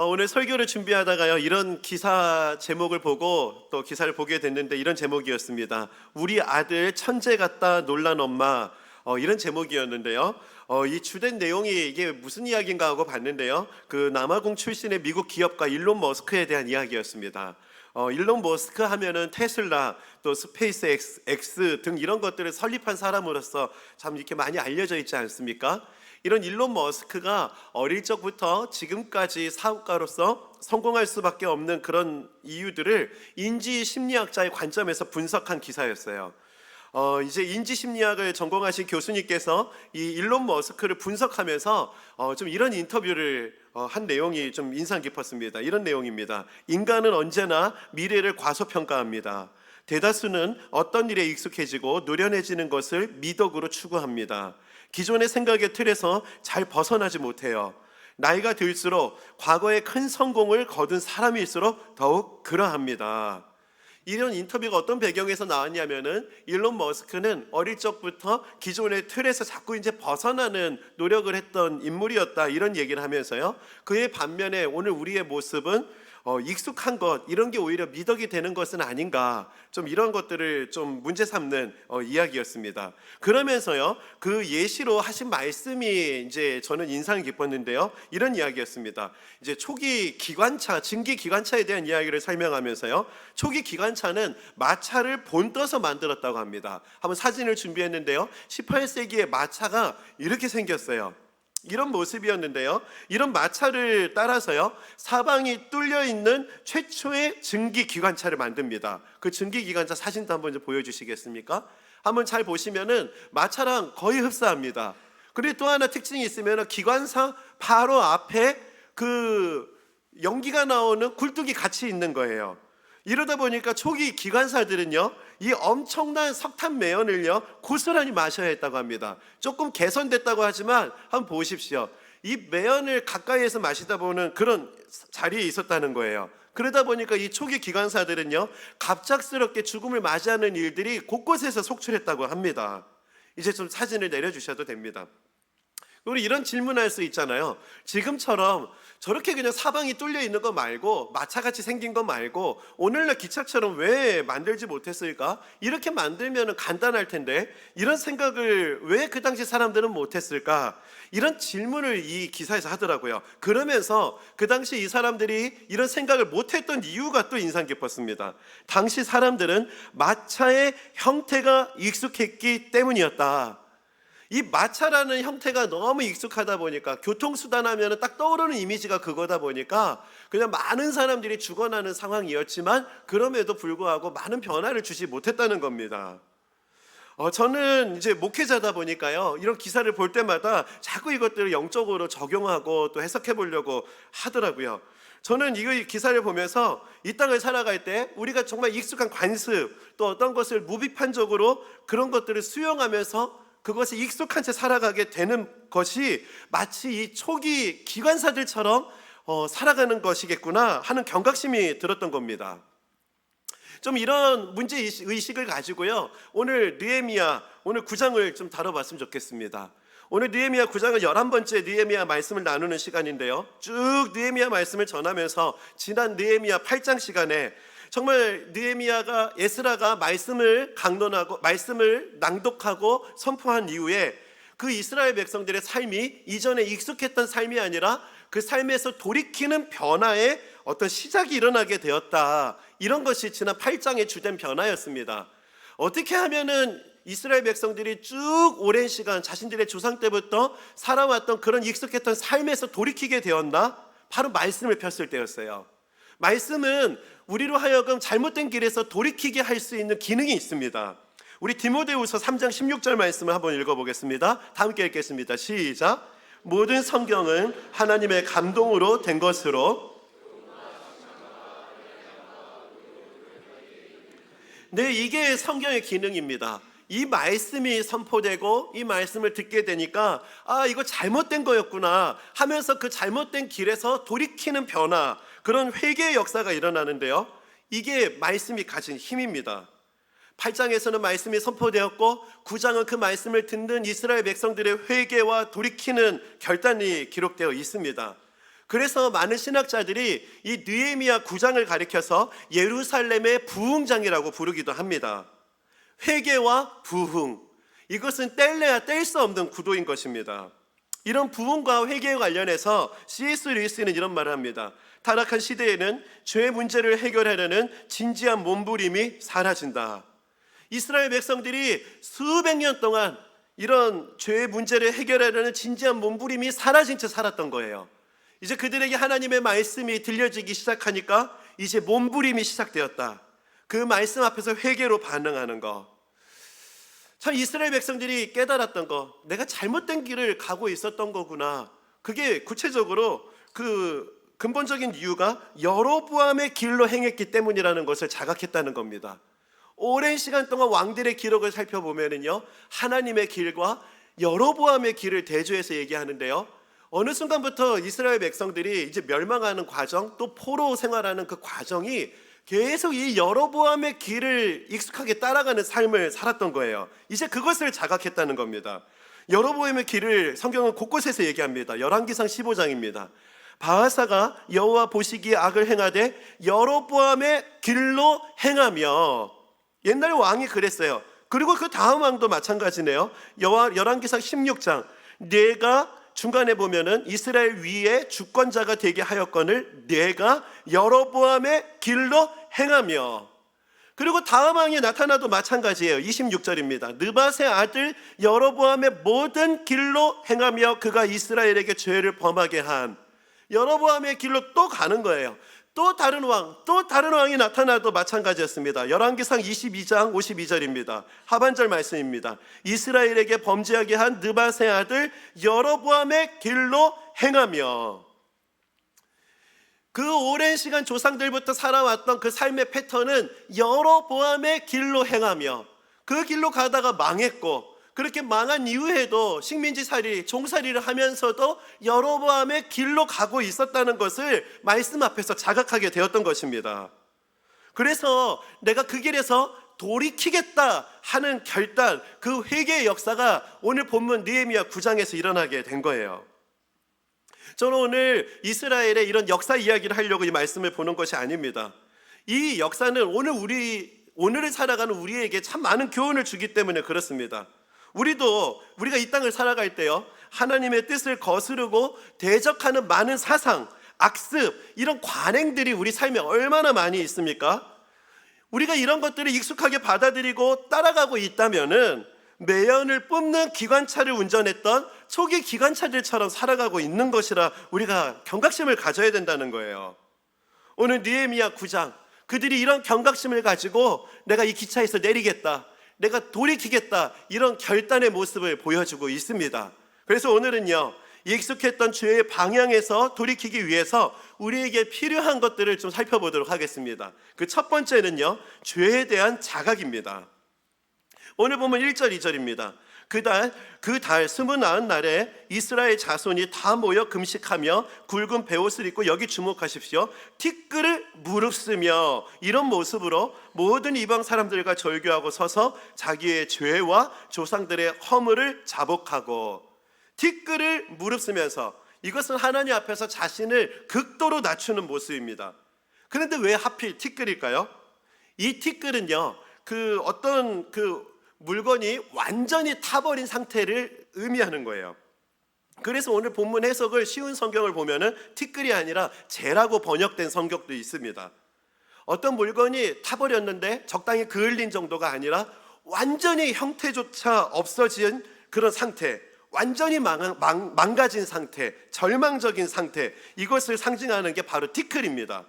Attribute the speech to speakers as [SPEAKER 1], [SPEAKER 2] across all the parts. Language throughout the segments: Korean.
[SPEAKER 1] 오늘 설교를 준비하다가요, 이런 기사 제목을 보고 또 기사를 보게 됐는데 이런 제목이었습니다. 우리 아들 천재 같다 놀란 엄마. 이런 제목이었는데요. 이 주된 내용이 이게 무슨 이야기인가 하고 봤는데요. 그 남아공 출신의 미국 기업가 일론 머스크에 대한 이야기였습니다. 일론 머스크 하면은 테슬라, 또 스페이스 X 등 이런 것들을 설립한 사람으로서 참 이렇게 많이 알려져 있지 않습니까? 이런 일론 머스크가 어릴 적부터 지금까지 사업가로서 성공할 수밖에 없는 그런 이유들을 인지 심리학자의 관점에서 분석한 기사였어요. 이제 인지 심리학을 전공하신 교수님께서 이 일론 머스크를 분석하면서 좀 이런 인터뷰를 한 내용이 좀 인상 깊었습니다. 이런 내용입니다. 인간은 언제나 미래를 과소평가합니다. 대다수는 어떤 일에 익숙해지고 노련해지는 것을 미덕으로 추구합니다. 기존의 생각의 틀에서 잘 벗어나지 못해요. 나이가 들수록 과거에 큰 성공을 거둔 사람일수록 더욱 그러합니다. 이런 인터뷰가 어떤 배경에서 나왔냐면은 일론 머스크는 어릴 적부터 기존의 틀에서 자꾸 이제 벗어나는 노력을 했던 인물이었다, 이런 얘기를 하면서요, 그의 반면에 오늘 우리의 모습은 익숙한 것, 이런 게 오히려 미덕이 되는 것은 아닌가, 좀 이런 것들을 좀 문제 삼는 이야기였습니다. 그러면서요, 그 예시로 하신 말씀이 이제 저는 인상 깊었는데요, 이런 이야기였습니다. 이제 초기 기관차, 증기 기관차에 대한 이야기를 설명하면서요, 초기 기관차는 마차를 본떠서 만들었다고 합니다. 한번 사진을 준비했는데요, 18세기의 마차가 이렇게 생겼어요. 이런 모습이었는데요, 이런 마차를 따라서요, 사방이 뚫려 있는 최초의 증기기관차를 만듭니다. 그 증기기관차 사진도 한번 좀 보여주시겠습니까? 한번 잘 보시면은 마차랑 거의 흡사합니다. 그리고 또 하나 특징이 있으면 기관사 바로 앞에 그 연기가 나오는 굴뚝이 같이 있는 거예요. 이러다 보니까 초기 기관사들은요, 이 엄청난 석탄 매연을요 고스란히 마셔야 했다고 합니다. 조금 개선됐다고 하지만 한번 보십시오. 이 매연을 가까이에서 마시다 보는 그런 자리에 있었다는 거예요. 그러다 보니까 이 초기 기관사들은요, 갑작스럽게 죽음을 맞이하는 일들이 곳곳에서 속출했다고 합니다. 이제 좀 사진을 내려주셔도 됩니다. 우리 이런 질문할 수 있잖아요. 지금처럼 저렇게 그냥 사방이 뚫려 있는 거 말고, 마차같이 생긴 거 말고 오늘날 기차처럼 왜 만들지 못했을까? 이렇게 만들면 간단할 텐데 이런 생각을 왜 그 당시 사람들은 못했을까? 이런 질문을 이 기사에서 하더라고요. 그러면서 그 당시 이 사람들이 이런 생각을 못했던 이유가 또 인상 깊었습니다. 당시 사람들은 마차의 형태가 익숙했기 때문이었다. 이 마차라는 형태가 너무 익숙하다 보니까, 교통수단 하면 딱 떠오르는 이미지가 그거다 보니까 그냥 많은 사람들이 죽어나는 상황이었지만 그럼에도 불구하고 많은 변화를 주지 못했다는 겁니다. 저는 이제 목회자다 보니까요, 이런 기사를 볼 때마다 자꾸 이것들을 영적으로 적용하고 또 해석해 보려고 하더라고요. 저는 이 기사를 보면서 이 땅을 살아갈 때 우리가 정말 익숙한 관습, 또 어떤 것을 무비판적으로 그런 것들을 수용하면서 그것에 익숙한 채 살아가게 되는 것이 마치 이 초기 기관사들처럼 살아가는 것이겠구나 하는 경각심이 들었던 겁니다. 좀 이런 문제의식을 가지고요, 오늘 느헤미야, 오늘 9장을 좀 다뤄봤으면 좋겠습니다. 오늘 느헤미야 9장은 11번째 느헤미야 말씀을 나누는 시간인데요, 쭉 느헤미야 말씀을 전하면서 지난 느헤미야 8장 시간에 정말 느헤미야가, 에스라가 말씀을 강론하고 말씀을 낭독하고 선포한 이후에 그 이스라엘 백성들의 삶이 이전에 익숙했던 삶이 아니라 그 삶에서 돌이키는 변화의 어떤 시작이 일어나게 되었다, 이런 것이 지난 8장의 주된 변화였습니다. 어떻게 하면은 이스라엘 백성들이 쭉 오랜 시간 자신들의 조상 때부터 살아왔던 그런 익숙했던 삶에서 돌이키게 되었나? 바로 말씀을 폈을 때였어요. 말씀은 우리로 하여금 잘못된 길에서 돌이키게 할 수 있는 기능이 있습니다. 우리 디모데후서 3장 16절 말씀을 한번 읽어보겠습니다. 다 함께 읽겠습니다. 시작. 모든 성경은 하나님의 감동으로 된 것으로. 네, 이게 성경의 기능입니다. 이 말씀이 선포되고 이 말씀을 듣게 되니까 이거 잘못된 거였구나 하면서 그 잘못된 길에서 돌이키는 변화, 그런 회개의 역사가 일어나는데요, 이게 말씀이 가진 힘입니다. 8장에서는 말씀이 선포되었고 9장은 그 말씀을 듣는 이스라엘 백성들의 회개와 돌이키는 결단이 기록되어 있습니다. 그래서 많은 신학자들이 이 느헤미야 9장을 가리켜서 예루살렘의 부흥장이라고 부르기도 합니다. 회개와 부흥, 이것은 뗄래야 뗄 수 없는 구도인 것입니다. 이런 부흥과 회개에 관련해서 C.S. 루이스는 이런 말을 합니다. 타락한 시대에는 죄 문제를 해결하려는 진지한 몸부림이 사라진다. 이스라엘 백성들이 수백 년 동안 이런 죄의 문제를 해결하려는 진지한 몸부림이 사라진 채 살았던 거예요. 이제 그들에게 하나님의 말씀이 들려지기 시작하니까 이제 몸부림이 시작되었다. 그 말씀 앞에서 회개로 반응하는 거. 참 이스라엘 백성들이 깨달았던 거, 내가 잘못된 길을 가고 있었던 거구나. 그게 구체적으로 그 근본적인 이유가 여로보암의 길로 행했기 때문이라는 것을 자각했다는 겁니다. 오랜 시간 동안 왕들의 기록을 살펴보면요, 하나님의 길과 여로보암의 길을 대조해서 얘기하는데요, 어느 순간부터 이스라엘 백성들이 이제 멸망하는 과정, 또 포로 생활하는 그 과정이 계속 이 여로보암의 길을 익숙하게 따라가는 삶을 살았던 거예요. 이제 그것을 자각했다는 겁니다. 여로보암의 길을 성경은 곳곳에서 얘기합니다. 열왕기상 15장입니다. 바하사가 여호와 보시기에 악을 행하되 여로보암의 길로 행하며, 옛날 왕이 그랬어요. 그리고 그 다음 왕도 마찬가지네요. 열왕기상 16장, 내가 중간에 보면은 이스라엘 위에 주권자가 되게 하였거늘 내가 여로보암의 길로 행하며, 그리고 다음 왕이 나타나도 마찬가지예요. 26절입니다. 느밧의 아들 여로보암의 모든 길로 행하며 그가 이스라엘에게 죄를 범하게 한, 여로보암의 길로 또 가는 거예요. 또 다른 왕이 나타나도 마찬가지였습니다. 열왕기상 22장 52절입니다. 하반절 말씀입니다. 이스라엘에게 범죄하게 한 느밧의 아들 여로보암의 길로 행하며, 그 오랜 시간 조상들부터 살아왔던 그 삶의 패턴은 여로보암의 길로 행하며, 그 길로 가다가 망했고, 그렇게 망한 이후에도 식민지살이, 종살이를 하면서도 여로보암의 길로 가고 있었다는 것을 말씀 앞에서 자각하게 되었던 것입니다. 그래서 내가 그 길에서 돌이키겠다 하는 결단, 그 회개의 역사가 오늘 본문 느헤미야 9장에서 일어나게 된 거예요. 저는 오늘 이스라엘의 이런 역사 이야기를 하려고 이 말씀을 보는 것이 아닙니다. 이 역사는 오늘을 살아가는 우리에게 참 많은 교훈을 주기 때문에 그렇습니다. 우리가 이 땅을 살아갈 때요, 하나님의 뜻을 거스르고 대적하는 많은 사상, 악습, 이런 관행들이 우리 삶에 얼마나 많이 있습니까? 우리가 이런 것들을 익숙하게 받아들이고 따라가고 있다면은 매연을 뿜는 기관차를 운전했던 초기 기관차들처럼 살아가고 있는 것이라 우리가 경각심을 가져야 된다는 거예요. 오늘 느헤미야 9장, 그들이 이런 경각심을 가지고 내가 이 기차에서 내리겠다, 내가 돌이키겠다, 이런 결단의 모습을 보여주고 있습니다. 그래서 오늘은요, 익숙했던 죄의 방향에서 돌이키기 위해서 우리에게 필요한 것들을 좀 살펴보도록 하겠습니다. 그 첫 번째는요, 죄에 대한 자각입니다. 오늘 보면 1절 2절입니다. 그 달 29날에 이스라엘 자손이 다 모여 금식하며 굵은 베옷을 입고, 여기 주목하십시오, 티끌을 무릅쓰며, 이런 모습으로 모든 이방 사람들과 절규하고 서서 자기의 죄와 조상들의 허물을 자복하고, 티끌을 무릅쓰면서, 이것은 하나님 앞에서 자신을 극도로 낮추는 모습입니다. 그런데 왜 하필 티끌일까요? 이 티끌은요, 어떤 물건이 완전히 타버린 상태를 의미하는 거예요. 그래서 오늘 본문 해석을 쉬운 성경을 보면은 티끌이 아니라 재라고 번역된 성경도 있습니다. 어떤 물건이 타버렸는데 적당히 그을린 정도가 아니라 완전히 형태조차 없어진 그런 상태, 완전히 망가진 상태, 절망적인 상태, 이것을 상징하는 게 바로 티끌입니다.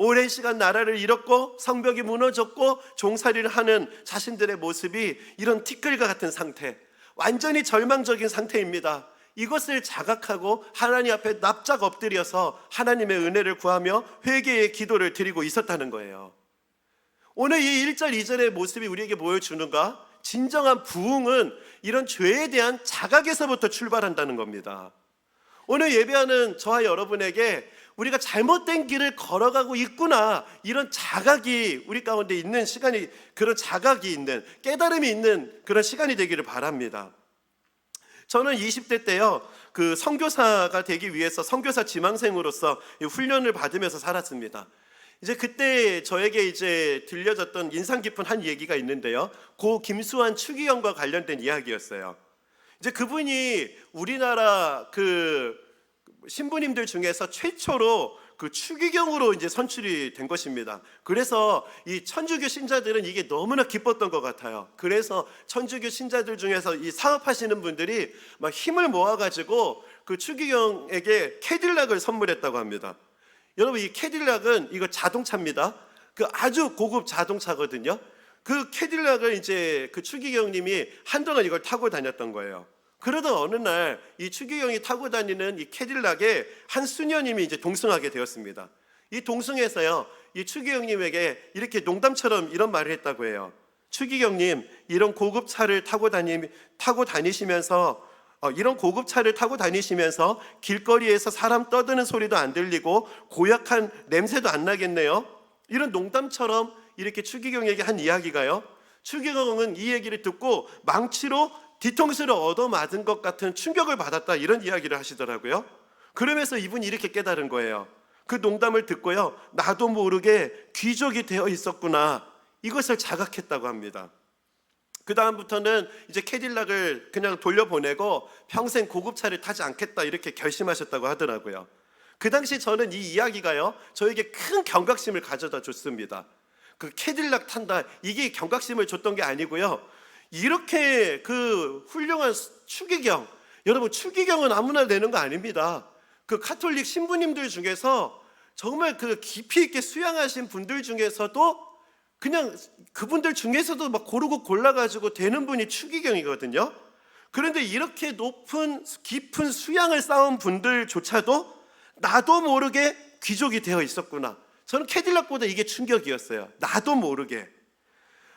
[SPEAKER 1] 오랜 시간 나라를 잃었고 성벽이 무너졌고 종살이를 하는 자신들의 모습이 이런 티끌과 같은 상태, 완전히 절망적인 상태입니다. 이것을 자각하고 하나님 앞에 납작 엎드려서 하나님의 은혜를 구하며 회개의 기도를 드리고 있었다는 거예요. 오늘 이 1절 2절의 모습이 우리에게 보여주는가? 진정한 부흥은 이런 죄에 대한 자각에서부터 출발한다는 겁니다. 오늘 예배하는 저와 여러분에게 우리가 잘못된 길을 걸어가고 있구나, 이런 자각이 우리 가운데 있는 시간이, 그런 자각이 있는, 깨달음이 있는 그런 시간이 되기를 바랍니다. 저는 20대 때요, 그 선교사가 되기 위해서 선교사 지망생으로서 훈련을 받으면서 살았습니다. 이제 그때 저에게 이제 들려졌던 인상 깊은 한 얘기가 있는데요. 고 김수환 추기경과 관련된 이야기였어요. 이제 그분이 우리나라 그 신부님들 중에서 최초로 그 추기경으로 이제 선출이 된 것입니다. 그래서 이 천주교 신자들은 이게 너무나 기뻤던 것 같아요. 그래서 천주교 신자들 중에서 이 사업하시는 분들이 막 힘을 모아가지고 그 추기경에게 캐딜락을 선물했다고 합니다. 여러분, 이 캐딜락은 이거 자동차입니다. 그 아주 고급 자동차거든요. 그 캐딜락을 이제 그 추기경님이 한동안 이걸 타고 다녔던 거예요. 그러던 어느 날 이 추기경이 타고 다니는 이 캐딜락에 한 수녀님이 이제 동승하게 되었습니다. 이 동승에서요, 이 추기경님에게 이렇게 농담처럼 이런 말을 했다고 해요. 추기경님, 이런 고급 차를 타고 다니시면서 이런 고급 차를 타고 다니시면서 길거리에서 사람 떠드는 소리도 안 들리고 고약한 냄새도 안 나겠네요. 이런 농담처럼 이렇게 추기경에게 한 이야기가요, 추기경은 이 얘기를 듣고 망치로 뒤통수를 얻어맞은 것 같은 충격을 받았다, 이런 이야기를 하시더라고요. 그러면서 이분이 이렇게 깨달은 거예요. 그 농담을 듣고요, 나도 모르게 귀족이 되어 있었구나, 이것을 자각했다고 합니다. 그 다음부터는 이제 캐딜락을 그냥 돌려보내고 평생 고급차를 타지 않겠다, 이렇게 결심하셨다고 하더라고요. 그 당시 저는 이 이야기가요, 저에게 큰 경각심을 가져다 줬습니다. 그 캐딜락 탄다, 이게 경각심을 줬던 게 아니고요, 이렇게 그 훌륭한 추기경, 여러분 추기경은 아무나 내는 거 아닙니다. 그 가톨릭 신부님들 중에서 정말 그 깊이 있게 수양하신 분들 중에서도 그냥 그분들 중에서도 막 고르고 골라가지고 되는 분이 추기경이거든요. 그런데 이렇게 높은 깊은 수양을 쌓은 분들조차도 나도 모르게 귀족이 되어 있었구나. 저는 캐딜락보다 이게 충격이었어요. 나도 모르게.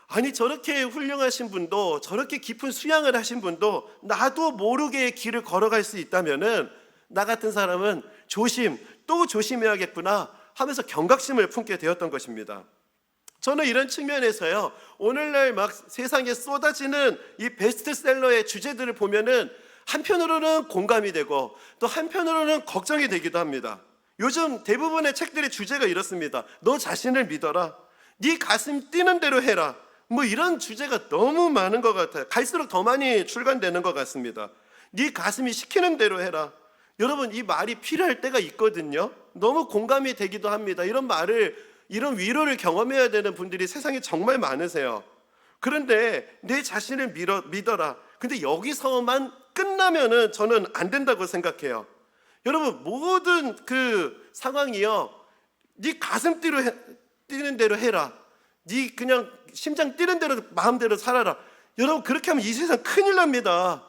[SPEAKER 1] 아니, 저렇게 훌륭하신 분도, 저렇게 깊은 수양을 하신 분도 나도 모르게 길을 걸어갈 수 있다면은 나 같은 사람은 또 조심해야겠구나 하면서 경각심을 품게 되었던 것입니다. 저는 이런 측면에서요, 오늘날 막 세상에 쏟아지는 이 베스트셀러의 주제들을 보면은 한편으로는 공감이 되고 또 한편으로는 걱정이 되기도 합니다. 요즘 대부분의 책들의 주제가 이렇습니다. 너 자신을 믿어라, 네 가슴 뛰는 대로 해라, 뭐 이런 주제가 너무 많은 것 같아요. 갈수록 더 많이 출간되는 것 같습니다. 네 가슴이 시키는 대로 해라. 여러분, 이 말이 필요할 때가 있거든요. 너무 공감이 되기도 합니다. 이런 말을, 이런 위로를 경험해야 되는 분들이 세상에 정말 많으세요. 그런데 내 자신을 믿어라. 근데 여기서만 끝나면은 저는 안 된다고 생각해요. 여러분, 모든 그 상황이요, 네 가슴 뛰는 대로 해라, 네 그냥 심장 뛰는 대로 마음대로 살아라. 여러분, 그렇게 하면 이 세상 큰일 납니다.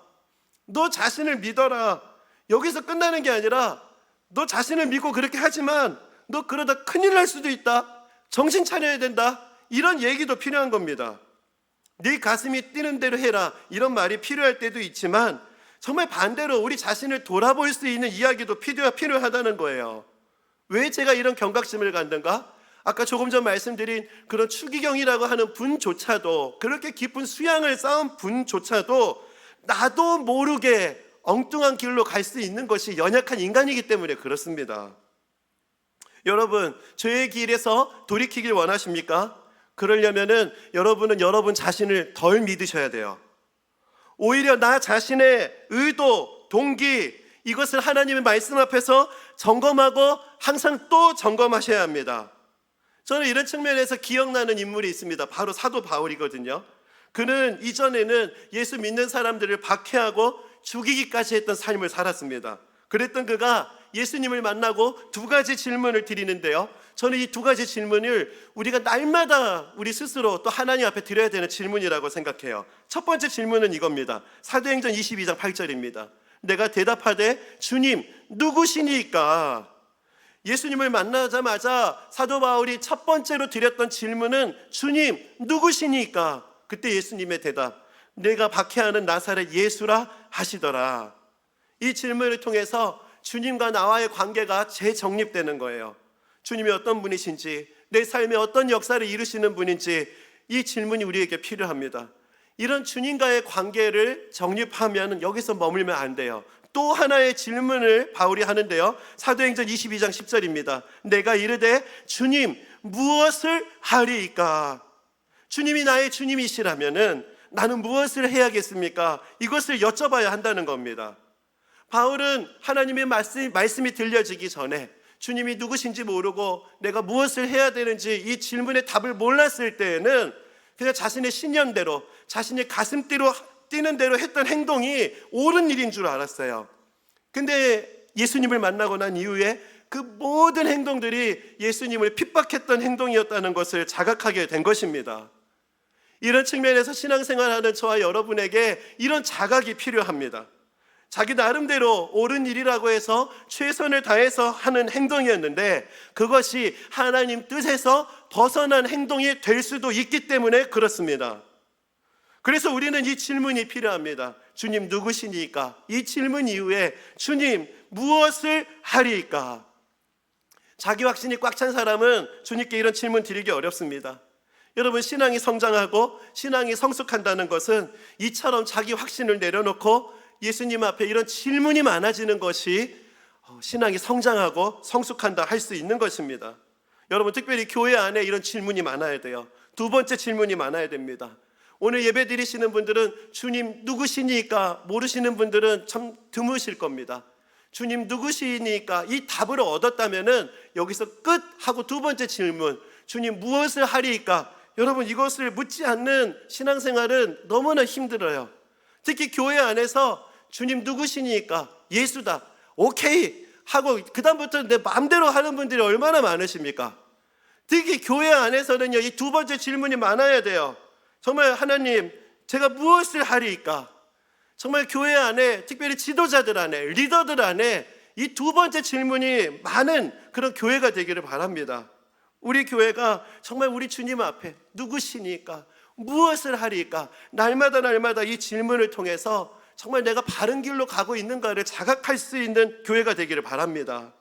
[SPEAKER 1] 너 자신을 믿어라. 여기서 끝나는 게 아니라 너 자신을 믿고 그렇게 하지만 너 그러다 큰일 날 수도 있다, 정신 차려야 된다, 이런 얘기도 필요한 겁니다. 네 가슴이 뛰는 대로 해라, 이런 말이 필요할 때도 있지만 정말 반대로 우리 자신을 돌아볼 수 있는 이야기도 필요하다는 거예요. 왜 제가 이런 경각심을 갖는가? 아까 조금 전 말씀드린 그런 추기경이라고 하는 분조차도, 그렇게 깊은 수양을 쌓은 분조차도 나도 모르게 엉뚱한 길로 갈 수 있는 것이 연약한 인간이기 때문에 그렇습니다. 여러분, 죄의 길에서 돌이키길 원하십니까? 그러려면은 여러분은 여러분 자신을 덜 믿으셔야 돼요. 오히려 나 자신의 의도, 동기, 이것을 하나님의 말씀 앞에서 점검하고 항상 또 점검하셔야 합니다. 저는 이런 측면에서 기억나는 인물이 있습니다. 바로 사도 바울이거든요. 그는 이전에는 예수 믿는 사람들을 박해하고 죽이기까지 했던 삶을 살았습니다. 그랬던 그가 예수님을 만나고 두 가지 질문을 드리는데요, 저는 이 두 가지 질문을 우리가 날마다 우리 스스로 또 하나님 앞에 드려야 되는 질문이라고 생각해요. 첫 번째 질문은 이겁니다. 사도행전 22장 8절입니다. 내가 대답하되 주님 누구시니까? 예수님을 만나자마자 사도 바울이 첫 번째로 드렸던 질문은 주님 누구시니까? 그때 예수님의 대답, 내가 박해하는 나사렛 예수라 하시더라. 이 질문을 통해서 주님과 나와의 관계가 재정립되는 거예요. 주님이 어떤 분이신지, 내 삶에 어떤 역사를 이루시는 분인지, 이 질문이 우리에게 필요합니다. 이런 주님과의 관계를 정립하면 여기서 머물면 안 돼요. 또 하나의 질문을 바울이 하는데요. 사도행전 22장 10절입니다. 내가 이르되 주님 무엇을 하리이까? 주님이 나의 주님이시라면은 나는 무엇을 해야겠습니까? 이것을 여쭤봐야 한다는 겁니다. 바울은 하나님의 말씀이 들려지기 전에 주님이 누구신지 모르고 내가 무엇을 해야 되는지 이 질문의 답을 몰랐을 때에는 그냥 자신의 신념대로, 자신의 가슴 뛰는 대로 했던 행동이 옳은 일인 줄 알았어요. 근데 예수님을 만나고 난 이후에 그 모든 행동들이 예수님을 핍박했던 행동이었다는 것을 자각하게 된 것입니다. 이런 측면에서 신앙생활하는 저와 여러분에게 이런 자각이 필요합니다. 자기 나름대로 옳은 일이라고 해서 최선을 다해서 하는 행동이었는데 그것이 하나님 뜻에서 벗어난 행동이 될 수도 있기 때문에 그렇습니다. 그래서 우리는 이 질문이 필요합니다. 주님 누구시니까? 이 질문 이후에 주님 무엇을 하리이까? 자기 확신이 꽉 찬 사람은 주님께 이런 질문 드리기 어렵습니다. 여러분, 신앙이 성장하고 신앙이 성숙한다는 것은 이처럼 자기 확신을 내려놓고 예수님 앞에 이런 질문이 많아지는 것이 신앙이 성장하고 성숙한다 할 수 있는 것입니다. 여러분, 특별히 교회 안에 이런 질문이 많아야 돼요. 두 번째 질문이 많아야 됩니다. 오늘 예배 드리시는 분들은 주님 누구시니까 모르시는 분들은 참 드무실 겁니다. 주님 누구시니까 이 답을 얻었다면은 여기서 끝 하고 두 번째 질문, 주님 무엇을 하리이까? 여러분, 이것을 묻지 않는 신앙생활은 너무나 힘들어요. 특히 교회 안에서 주님 누구시니까 예수다, 오케이 하고 그 다음부터 내 마음대로 하는 분들이 얼마나 많으십니까? 특히 교회 안에서는요, 이 두 번째 질문이 많아야 돼요. 정말 하나님, 제가 무엇을 하리이까? 정말 교회 안에, 특별히 지도자들 안에, 리더들 안에 이 두 번째 질문이 많은 그런 교회가 되기를 바랍니다. 우리 교회가 정말 우리 주님 앞에 누구시니까, 무엇을 하리이까? 날마다 이 질문을 통해서 정말 내가 바른 길로 가고 있는가를 자각할 수 있는 교회가 되기를 바랍니다.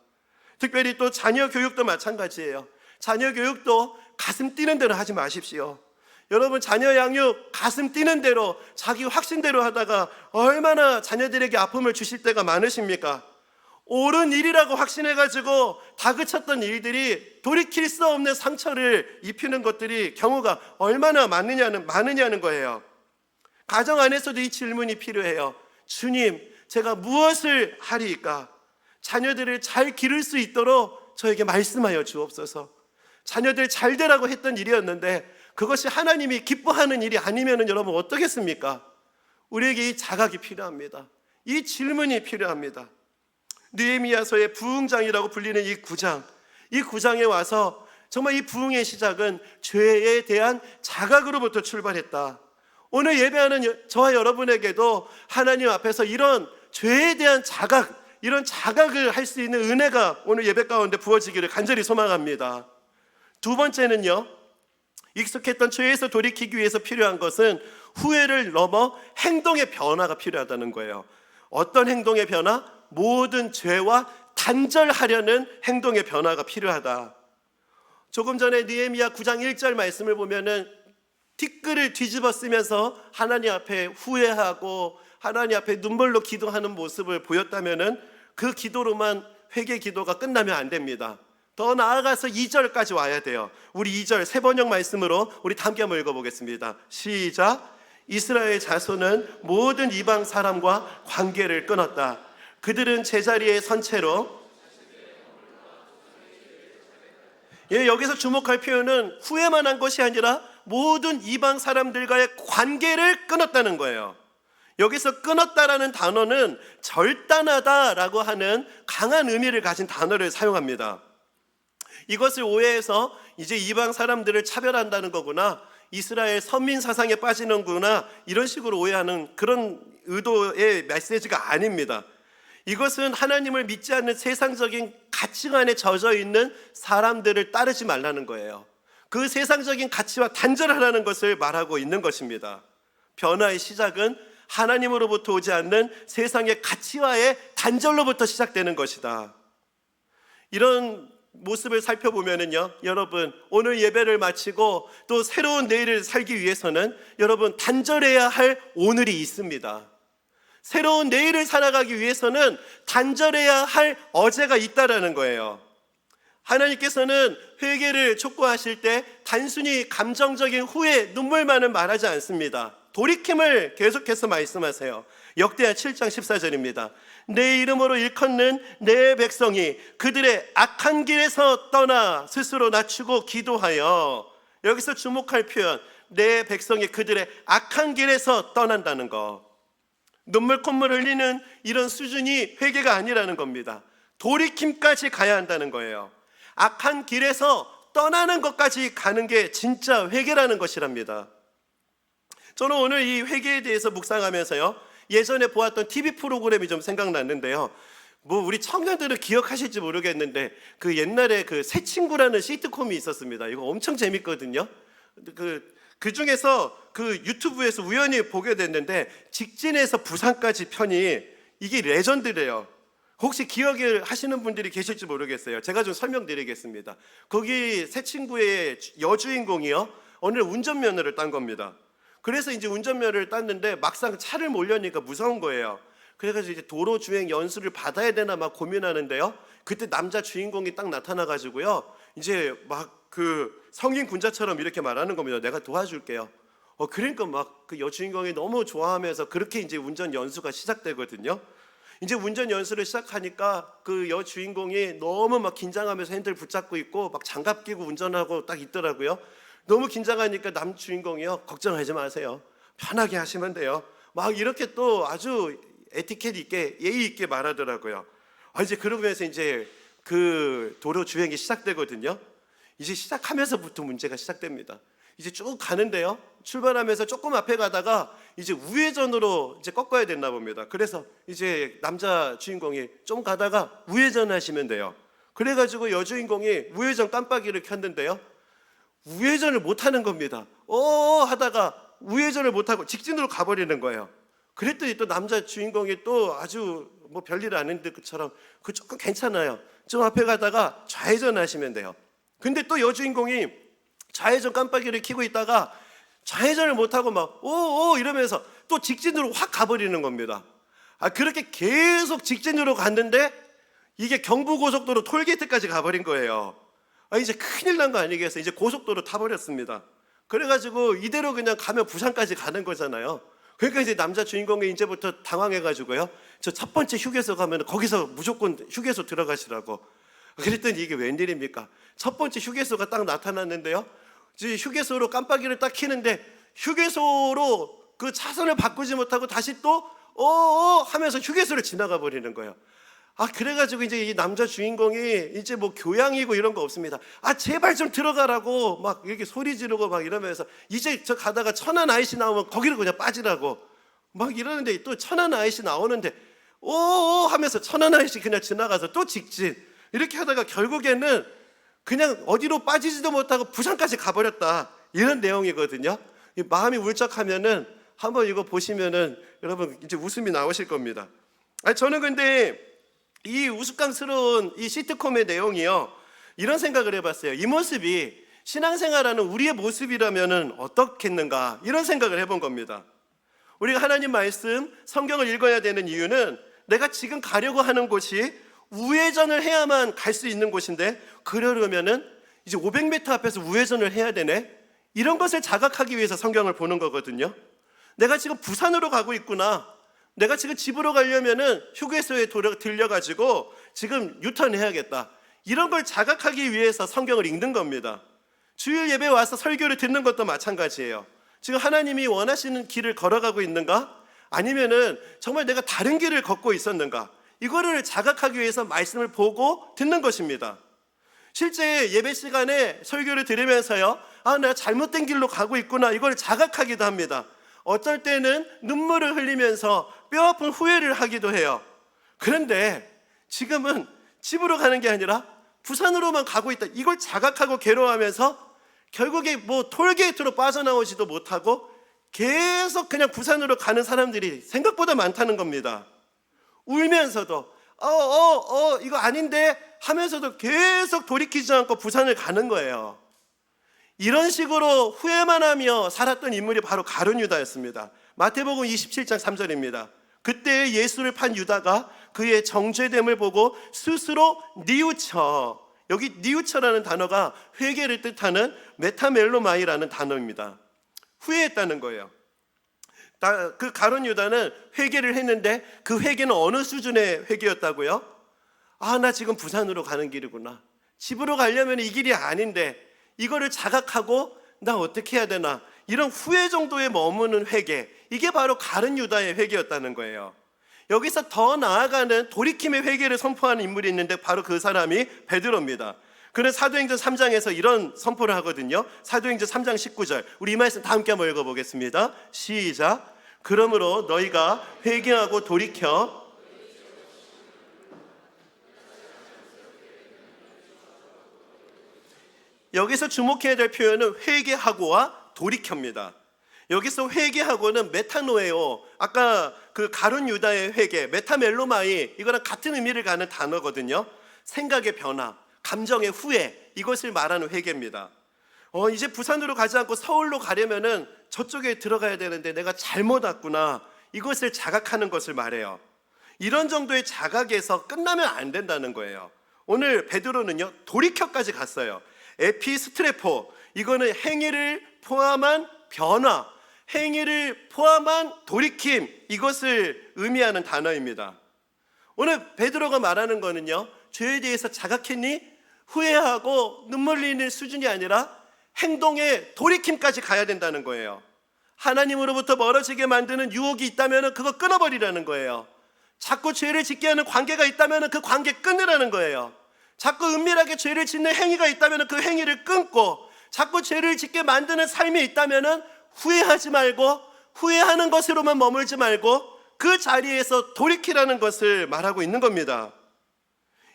[SPEAKER 1] 특별히 또 자녀 교육도 마찬가지예요. 자녀 교육도 가슴 뛰는 대로 하지 마십시오. 여러분, 자녀 양육 가슴 뛰는 대로 자기 확신대로 하다가 얼마나 자녀들에게 아픔을 주실 때가 많으십니까? 옳은 일이라고 확신해가지고 다그쳤던 일들이 돌이킬 수 없는 상처를 입히는 것들이 경우가 얼마나 많으냐는 거예요. 가정 안에서도 이 질문이 필요해요. 주님, 제가 무엇을 하리이까? 자녀들을 잘 기를 수 있도록 저에게 말씀하여 주옵소서. 자녀들 잘 되라고 했던 일이었는데 그것이 하나님이 기뻐하는 일이 아니면 여러분 어떻겠습니까? 우리에게 이 자각이 필요합니다. 이 질문이 필요합니다. 느헤미야서의 부흥장이라고 불리는 이 9장, 이 9장에 와서 정말 이 부흥의 시작은 죄에 대한 자각으로부터 출발했다. 오늘 예배하는 저와 여러분에게도 하나님 앞에서 이런 죄에 대한 자각, 이런 자각을 할 수 있는 은혜가 오늘 예배 가운데 부어지기를 간절히 소망합니다. 두 번째는요, 익숙했던 죄에서 돌이키기 위해서 필요한 것은 후회를 넘어 행동의 변화가 필요하다는 거예요. 어떤 행동의 변화? 모든 죄와 단절하려는 행동의 변화가 필요하다. 조금 전에 느헤미야 9장 1절 말씀을 보면은 티끌을 뒤집어 쓰면서 하나님 앞에 후회하고 하나님 앞에 눈물로 기도하는 모습을 보였다면은 그 기도로만 회개 기도가 끝나면 안 됩니다. 더 나아가서 2절까지 와야 돼요. 우리 2절 세 번역 말씀으로 우리 함께 한번 읽어보겠습니다. 시작. 이스라엘 자손은 모든 이방 사람과 관계를 끊었다. 그들은 제자리에 선 채로, 여기서 주목할 표현은 후회만 한 것이 아니라 모든 이방 사람들과의 관계를 끊었다는 거예요. 여기서 끊었다라는 단어는 절단하다라고 하는 강한 의미를 가진 단어를 사용합니다. 이것을 오해해서 이제 이방 사람들을 차별한다는 거구나, 이스라엘 선민 사상에 빠지는구나, 이런 식으로 오해하는 그런 의도의 메시지가 아닙니다. 이것은 하나님을 믿지 않는 세상적인 가치관에 젖어 있는 사람들을 따르지 말라는 거예요. 그 세상적인 가치와 단절하라는 것을 말하고 있는 것입니다. 변화의 시작은 하나님으로부터 오지 않는 세상의 가치와의 단절로부터 시작되는 것이다. 이런 모습을 살펴보면은요, 여러분, 오늘 예배를 마치고 또 새로운 내일을 살기 위해서는 여러분 단절해야 할 오늘이 있습니다. 새로운 내일을 살아가기 위해서는 단절해야 할 어제가 있다라는 거예요. 하나님께서는 회개를 촉구하실 때 단순히 감정적인 후회, 눈물만은 말하지 않습니다. 돌이킴을 계속해서 말씀하세요. 역대하 7장 14절입니다. 내 이름으로 일컫는 내 백성이 그들의 악한 길에서 떠나 스스로 낮추고 기도하여, 여기서 주목할 표현, 내 백성이 그들의 악한 길에서 떠난다는 거. 눈물 콧물 흘리는 이런 수준이 회개가 아니라는 겁니다. 돌이킴까지 가야 한다는 거예요. 악한 길에서 떠나는 것까지 가는 게 진짜 회개라는 것이랍니다. 저는 오늘 이 회개에 대해서 묵상하면서요, 예전에 보았던 TV 프로그램이 좀 생각났는데요. 우리 청년들은 기억하실지 모르겠는데 그 옛날에 그 새 친구라는 시트콤이 있었습니다. 이거 엄청 재밌거든요. 그 중에서 그 유튜브에서 우연히 보게 됐는데 직진에서 부산까지 편이 이게 레전드래요. 혹시 기억을 하시는 분들이 계실지 모르겠어요. 제가 좀 설명드리겠습니다. 거기 새 친구의 여주인공이요, 오늘 운전면허를 딴 겁니다. 그래서 이제 운전면허를 땄는데 막상 차를 몰려니까 무서운 거예요. 그래가지고 이제 도로 주행 연수를 받아야 되나 막 고민하는데요. 그때 남자 주인공이 딱 나타나가지고요, 이제 막 그 성인 군자처럼 이렇게 말하는 겁니다. 내가 도와줄게요. 그러니까 막 그 여주인공이 너무 좋아하면서 그렇게 이제 운전 연수가 시작되거든요. 이제 운전 연수를 시작하니까 그 여주인공이 너무 막 긴장하면서 핸들 붙잡고 있고 막 장갑 끼고 운전하고 딱 있더라고요. 너무 긴장하니까 남 주인공이요, 걱정하지 마세요, 편하게 하시면 돼요, 막 이렇게 또 아주 에티켓 있게 예의 있게 말하더라고요. 이제 그러면서 이제 그 도로 주행이 시작되거든요. 이제 시작하면서부터 문제가 시작됩니다. 이제 쭉 가는데요, 출발하면서 조금 앞에 가다가 이제 우회전으로 이제 꺾어야 됐나 봅니다. 그래서 이제 남자 주인공이 좀 가다가 우회전하시면 돼요. 그래가지고 여주인공이 우회전 깜빡이를 켰는데요, 우회전을 못하는 겁니다. 하다가 우회전을 못하고 직진으로 가버리는 거예요. 그랬더니 또 남자 주인공이 또 아주 뭐 별일 아닌 것처럼 그 조금 괜찮아요, 좀 앞에 가다가 좌회전 하시면 돼요. 근데 또 여주인공이 좌회전 깜빡이를 켜고 있다가 좌회전을 못하고 막 오오 이러면서 또 직진으로 확 가버리는 겁니다. 그렇게 계속 직진으로 갔는데 이게 경부고속도로 톨게이트까지 가버린 거예요. 이제 큰일 난 거 아니겠어요? 이제 고속도로 타버렸습니다. 그래가지고 이대로 그냥 가면 부산까지 가는 거잖아요. 그러니까 이제 남자 주인공이 이제부터 당황해가지고요, 저 첫 번째 휴게소 가면 거기서 무조건 휴게소 들어가시라고. 그랬더니 이게 웬일입니까? 첫 번째 휴게소가 딱 나타났는데요, 이제 휴게소로 깜빡이를 딱 켜는데 휴게소로 그 차선을 바꾸지 못하고 다시 또 하면서 휴게소를 지나가 버리는 거예요. 그래가지고 이제 이 남자 주인공이 이제 뭐 교양이고 이런 거 없습니다. 제발 좀 들어가라고 막 이렇게 소리 지르고 막 이러면서, 이제 저 가다가 천안 아이씨 나오면 거기로 그냥 빠지라고 막 이러는데, 또 천안 아이씨 나오는데 하면서 천안 아이씨 그냥 지나가서 또 직진 이렇게 하다가 결국에는 그냥 어디로 빠지지도 못하고 부산까지 가버렸다, 이런 내용이거든요. 마음이 울적하면은 한번 이거 보시면은 여러분 이제 웃음이 나오실 겁니다. 저는 근데 이 우스꽝스러운 이 시트콤의 내용이요, 이런 생각을 해봤어요. 이 모습이 신앙생활하는 우리의 모습이라면은 어떻겠는가, 이런 생각을 해본 겁니다. 우리가 하나님 말씀 성경을 읽어야 되는 이유는 내가 지금 가려고 하는 곳이 우회전을 해야만 갈 수 있는 곳인데, 그러려면은 이제 500m 앞에서 우회전을 해야 되네, 이런 것을 자각하기 위해서 성경을 보는 거거든요. 내가 지금 부산으로 가고 있구나, 내가 지금 집으로 가려면은 휴게소에 들려가지고 지금 유턴해야겠다, 이런 걸 자각하기 위해서 성경을 읽는 겁니다. 주일 예배 와서 설교를 듣는 것도 마찬가지예요. 지금 하나님이 원하시는 길을 걸어가고 있는가, 아니면은 정말 내가 다른 길을 걷고 있었는가, 이거를 자각하기 위해서 말씀을 보고 듣는 것입니다. 실제 예배 시간에 설교를 들으면서요, 내가 잘못된 길로 가고 있구나, 이걸 자각하기도 합니다. 어떨 때는 눈물을 흘리면서 뼈아픈 후회를 하기도 해요. 그런데 지금은 집으로 가는 게 아니라 부산으로만 가고 있다, 이걸 자각하고 괴로워하면서 결국에 뭐 톨게이트로 빠져나오지도 못하고 계속 그냥 부산으로 가는 사람들이 생각보다 많다는 겁니다. 울면서도 이거 아닌데 하면서도 계속 돌이키지 않고 부산을 가는 거예요. 이런 식으로 후회만 하며 살았던 인물이 바로 가룟 유다였습니다. 마태복음 27장 3절입니다. 그때 예수를 판 유다가 그의 정죄됨을 보고 스스로 뉘우쳐, 여기 뉘우쳐라는 단어가 회개를 뜻하는 메타멜로마이라는 단어입니다. 후회했다는 거예요. 그 가룟 유다는 회개를 했는데 그 회개는 어느 수준의 회개였다고요? 나 지금 부산으로 가는 길이구나. 집으로 가려면 이 길이 아닌데 이거를 자각하고 나 어떻게 해야 되나, 이런 후회 정도에 머무는 회개, 이게 바로 가룟 유다의 회개였다는 거예요. 여기서 더 나아가는 돌이킴의 회개를 선포하는 인물이 있는데 바로 그 사람이 베드로입니다. 그는 사도행전 3장에서 이런 선포를 하거든요. 사도행전 3장 19절, 우리 이 말씀 다 함께 한번 읽어보겠습니다. 시작. 그러므로 너희가 회개하고 돌이켜 여기서 주목해야 될 표현은 회개하고와 돌이켜입니다. 여기서 회개하고는 메타노에오, 아까 그 가룟 유다의 회개, 메타멜로마이, 이거랑 같은 의미를 가는 단어거든요. 생각의 변화, 감정의 후회, 이것을 말하는 회개입니다. 이제 부산으로 가지 않고 서울로 가려면은 저쪽에 들어가야 되는데 내가 잘못 왔구나, 이것을 자각하는 것을 말해요. 이런 정도의 자각에서 끝나면 안 된다는 거예요. 오늘 베드로는요, 돌이켜까지 갔어요. 에피스트레포, 이거는 행위를 포함한 변화, 행위를 포함한 돌이킴, 이것을 의미하는 단어입니다. 오늘 베드로가 말하는 거는요, 죄에 대해서 자각했니? 후회하고 눈물 흘리는 수준이 아니라 행동의 돌이킴까지 가야 된다는 거예요. 하나님으로부터 멀어지게 만드는 유혹이 있다면 그거 끊어버리라는 거예요. 자꾸 죄를 짓게 하는 관계가 있다면 그 관계 끊으라는 거예요. 자꾸 은밀하게 죄를 짓는 행위가 있다면 그 행위를 끊고, 자꾸 죄를 짓게 만드는 삶이 있다면 후회하지 말고, 후회하는 것으로만 머물지 말고 그 자리에서 돌이키라는 것을 말하고 있는 겁니다.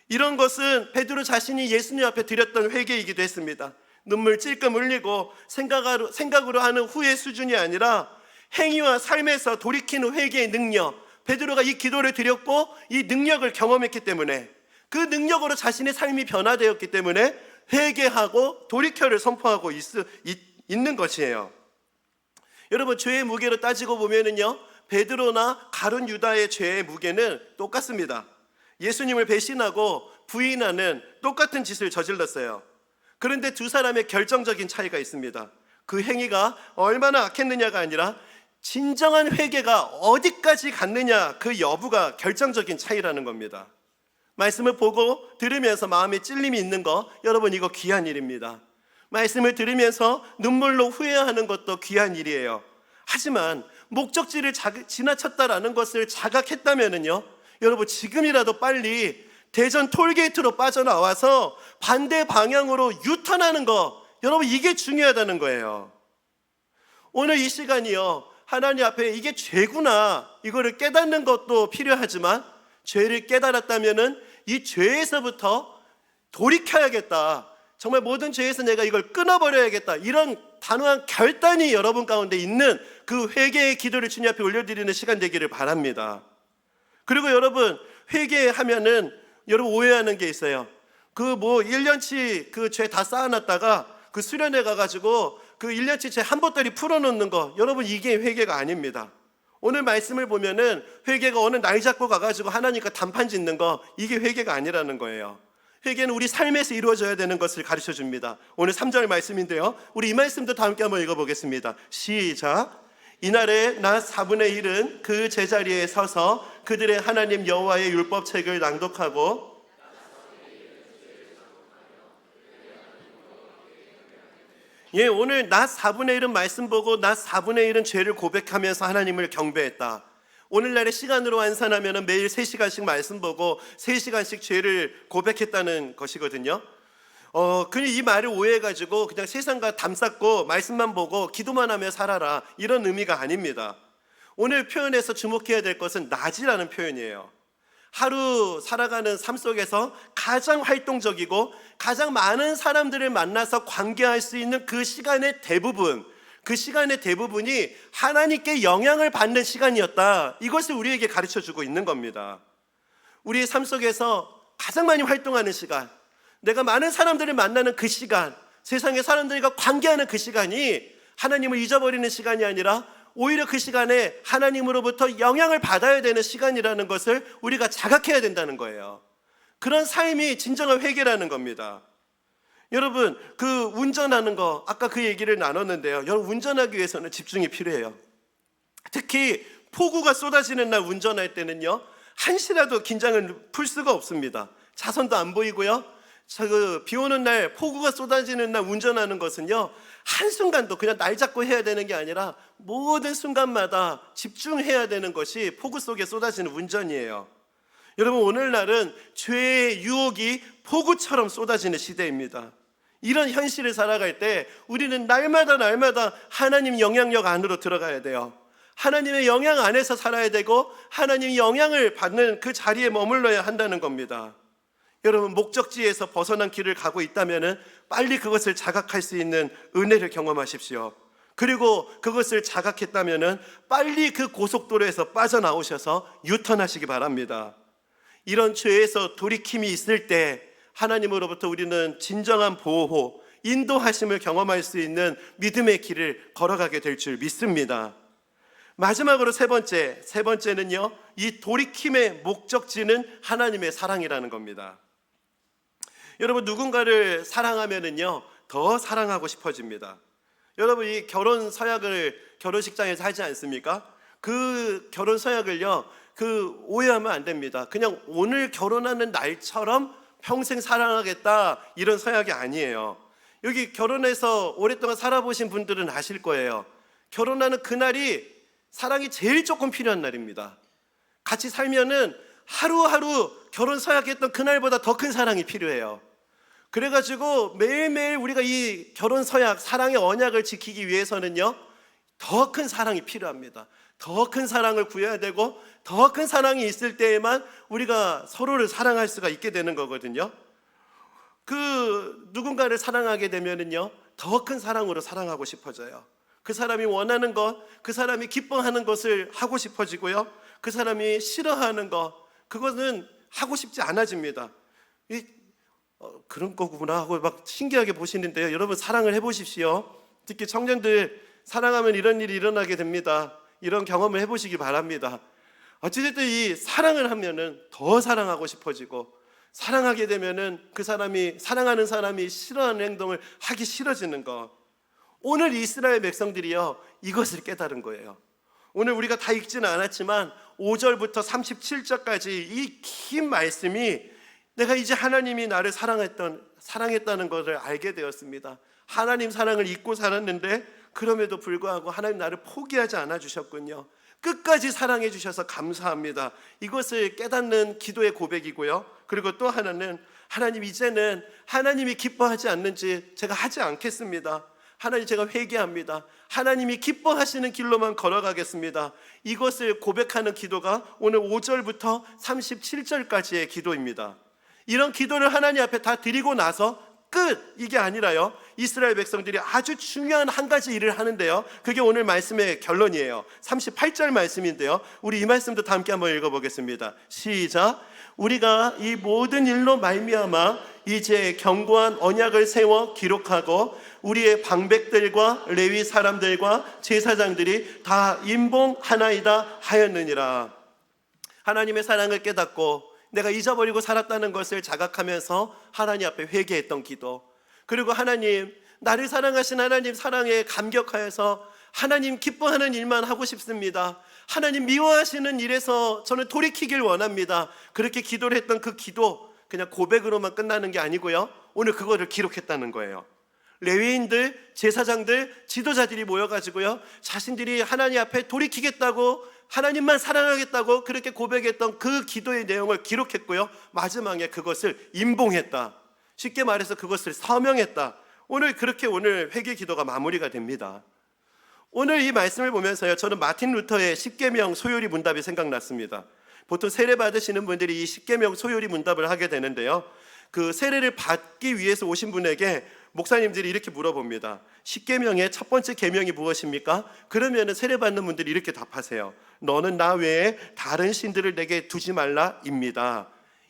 [SPEAKER 1] 이런 것은 베드로 자신이 예수님 앞에 드렸던 회개이기도 했습니다. 눈물 찔끔 흘리고 생각으로 하는 후회 수준이 아니라 행위와 삶에서 돌이키는 회개의 능력, 베드로가 이 기도를 드렸고 이 능력을 경험했기 때문에, 그 능력으로 자신의 삶이 변화되었기 때문에 회개하고 돌이켜를 선포하고 있는 것이에요. 여러분, 죄의 무게로 따지고 보면은요, 베드로나 가룟 유다의 죄의 무게는 똑같습니다. 예수님을 배신하고 부인하는 똑같은 짓을 저질렀어요. 그런데 두 사람의 결정적인 차이가 있습니다. 그 행위가 얼마나 악했느냐가 아니라 진정한 회개가 어디까지 갔느냐, 그 여부가 결정적인 차이라는 겁니다. 말씀을 보고 들으면서 마음에 찔림이 있는 거, 여러분 이거 귀한 일입니다. 말씀을 들으면서 눈물로 후회하는 것도 귀한 일이에요. 하지만 목적지를 지나쳤다라는 것을 자각했다면은요, 여러분 지금이라도 빨리 대전 톨게이트로 빠져나와서 반대 방향으로 유턴하는 거, 여러분 이게 중요하다는 거예요. 오늘 이 시간이요, 하나님 앞에 이게 죄구나, 이거를 깨닫는 것도 필요하지만 죄를 깨달았다면은 이 죄에서부터 돌이켜야겠다, 정말 모든 죄에서 내가 이걸 끊어버려야겠다, 이런 단호한 결단이 여러분 가운데 있는 그 회개의 기도를 주님 앞에 올려드리는 시간 되기를 바랍니다. 그리고 여러분, 회개하면은 여러분 오해하는 게 있어요. 1년치 그 죄 다 쌓아놨다가 그 수련회 가가지고 그 1년치 죄 한 보따리 풀어놓는 거, 여러분 이게 회개가 아닙니다. 오늘 말씀을 보면은 회개가 어느 날 잡고 가가지고 하나님과 단판 짓는 거, 이게 회개가 아니라는 거예요. 회개는 우리 삶에서 이루어져야 되는 것을 가르쳐 줍니다. 오늘 3절 말씀인데요, 우리 이 말씀도 다 함께 한번 읽어보겠습니다. 시작. 이날에 나 4분의 1은 그 제자리에 서서 그들의 하나님 여호와의 율법책을 낭독하고, 오늘 나 4분의 1은 말씀 보고 나 4분의 1은 죄를 고백하면서 하나님을 경배했다. 오늘날의 시간으로 환산하면 매일 3시간씩 말씀 보고 3시간씩 죄를 고백했다는 것이거든요. 그냥 이 말을 오해해가지고 그냥 세상과 담쌓고 말씀만 보고 기도만 하며 살아라, 이런 의미가 아닙니다. 오늘 표현에서 주목해야 될 것은 낮이라는 표현이에요. 하루 살아가는 삶 속에서 가장 활동적이고 가장 많은 사람들을 만나서 관계할 수 있는 그 시간의 대부분이 하나님께 영향을 받는 시간이었다, 이것을 우리에게 가르쳐주고 있는 겁니다. 우리의 삶 속에서 가장 많이 활동하는 시간, 내가 많은 사람들을 만나는 그 시간, 세상의 사람들과 관계하는 그 시간이 하나님을 잊어버리는 시간이 아니라 오히려 그 시간에 하나님으로부터 영향을 받아야 되는 시간이라는 것을 우리가 자각해야 된다는 거예요. 그런 삶이 진정한 회개라는 겁니다. 여러분, 그 운전하는 거 아까 그 얘기를 나눴는데요. 여러분, 운전하기 위해서는 집중이 필요해요. 특히 폭우가 쏟아지는 날 운전할 때는요, 한시라도 긴장을 풀 수가 없습니다. 차선도 안 보이고요. 비 오는 날, 폭우가 쏟아지는 날 운전하는 것은요, 한순간도 그냥 날 잡고 해야 되는 게 아니라 모든 순간마다 집중해야 되는 것이 폭우 속에 쏟아지는 운전이에요. 여러분, 오늘날은 죄의 유혹이 폭우처럼 쏟아지는 시대입니다. 이런 현실을 살아갈 때 우리는 날마다 하나님 영향력 안으로 들어가야 돼요. 하나님의 영향 안에서 살아야 되고 하나님의 영향을 받는 그 자리에 머물러야 한다는 겁니다. 여러분, 목적지에서 벗어난 길을 가고 있다면 빨리 그것을 자각할 수 있는 은혜를 경험하십시오. 그리고 그것을 자각했다면 빨리 그 고속도로에서 빠져나오셔서 유턴하시기 바랍니다. 이런 죄에서 돌이킴이 있을 때 하나님으로부터 우리는 진정한 보호, 인도하심을 경험할 수 있는 믿음의 길을 걸어가게 될 줄 믿습니다. 마지막으로 세 번째는요, 이 돌이킴의 목적지는 하나님의 사랑이라는 겁니다. 여러분, 누군가를 사랑하면은요, 더 사랑하고 싶어집니다. 여러분, 이 결혼 서약을 결혼식장에서 하지 않습니까? 그 결혼 서약을요, 오해하면 안 됩니다. 그냥 오늘 결혼하는 날처럼 평생 사랑하겠다, 이런 서약이 아니에요. 여기 결혼해서 오랫동안 살아보신 분들은 아실 거예요. 결혼하는 그날이 사랑이 제일 조금 필요한 날입니다. 같이 살면은 하루하루 결혼 서약했던 그날보다 더 큰 사랑이 필요해요. 그래가지고 매일매일 우리가 이 결혼 서약, 사랑의 언약을 지키기 위해서는요, 더 큰 사랑이 필요합니다. 더 큰 사랑을 구해야 되고 더 큰 사랑이 있을 때에만 우리가 서로를 사랑할 수가 있게 되는 거거든요. 그 누군가를 사랑하게 되면은요, 더 큰 사랑으로 사랑하고 싶어져요. 그 사람이 원하는 것, 그 사람이 기뻐하는 것을 하고 싶어지고요, 그 사람이 싫어하는 것, 그것은 하고 싶지 않아집니다. 그런 거구나 하고 막 신기하게 보시는데요, 여러분, 사랑을 해보십시오. 특히 청년들, 사랑하면 이런 일이 일어나게 됩니다. 이런 경험을 해보시기 바랍니다. 어찌됐든 이 사랑을 하면은 더 사랑하고 싶어지고, 사랑하게 되면은 그 사람이, 사랑하는 사람이 싫어하는 행동을 하기 싫어지는 것. 오늘 이스라엘 백성들이요, 이것을 깨달은 거예요. 오늘 우리가 다 읽지는 않았지만 5절부터 37절까지 이 긴 말씀이 내가 이제 하나님이 나를 사랑했다는 것을 알게 되었습니다. 하나님 사랑을 잊고 살았는데 그럼에도 불구하고 하나님 나를 포기하지 않아 주셨군요. 끝까지 사랑해 주셔서 감사합니다. 이것을 깨닫는 기도의 고백이고요. 그리고 또 하나는, 하나님, 이제는 하나님이 기뻐하지 않는지 제가 하지 않겠습니다. 하나님, 제가 회개합니다. 하나님이 기뻐하시는 길로만 걸어가겠습니다. 이것을 고백하는 기도가 오늘 5절부터 37절까지의 기도입니다. 이런 기도를 하나님 앞에 다 드리고 나서 끝, 이게 아니라요, 이스라엘 백성들이 아주 중요한 한 가지 일을 하는데요, 그게 오늘 말씀의 결론이에요. 38절 말씀인데요, 우리 이 말씀도 다 함께 한번 읽어보겠습니다. 시작. 우리가 이 모든 일로 말미암아 이제 견고한 언약을 세워 기록하고 우리의 방백들과 레위 사람들과 제사장들이 다 임봉하나이다 하였느니라. 하나님의 사랑을 깨닫고 내가 잊어버리고 살았다는 것을 자각하면서 하나님 앞에 회개했던 기도, 그리고 하나님, 나를 사랑하신 하나님 사랑에 감격하여서 하나님 기뻐하는 일만 하고 싶습니다. 하나님 미워하시는 일에서 저는 돌이키길 원합니다. 그렇게 기도를 했던 그 기도, 그냥 고백으로만 끝나는 게 아니고요, 오늘 그거를 기록했다는 거예요. 레위인들, 제사장들, 지도자들이 모여가지고요, 자신들이 하나님 앞에 돌이키겠다고, 하나님만 사랑하겠다고 그렇게 고백했던 그 기도의 내용을 기록했고요, 마지막에 그것을 임봉했다. 쉽게 말해서 그것을 서명했다. 오늘 그렇게 오늘 회개 기도가 마무리가 됩니다. 오늘 이 말씀을 보면서요, 저는 마틴 루터의 십계명 소요리 문답이 생각났습니다. 보통 세례 받으시는 분들이 이 십계명 소요리 문답을 하게 되는데요, 그 세례를 받기 위해서 오신 분에게 목사님들이 이렇게 물어봅니다. 십계명의 첫 번째 계명이 무엇입니까? 그러면 세례 받는 분들이 이렇게 답하세요. 너는 나 외에 다른 신들을 내게 두지 말라입니다.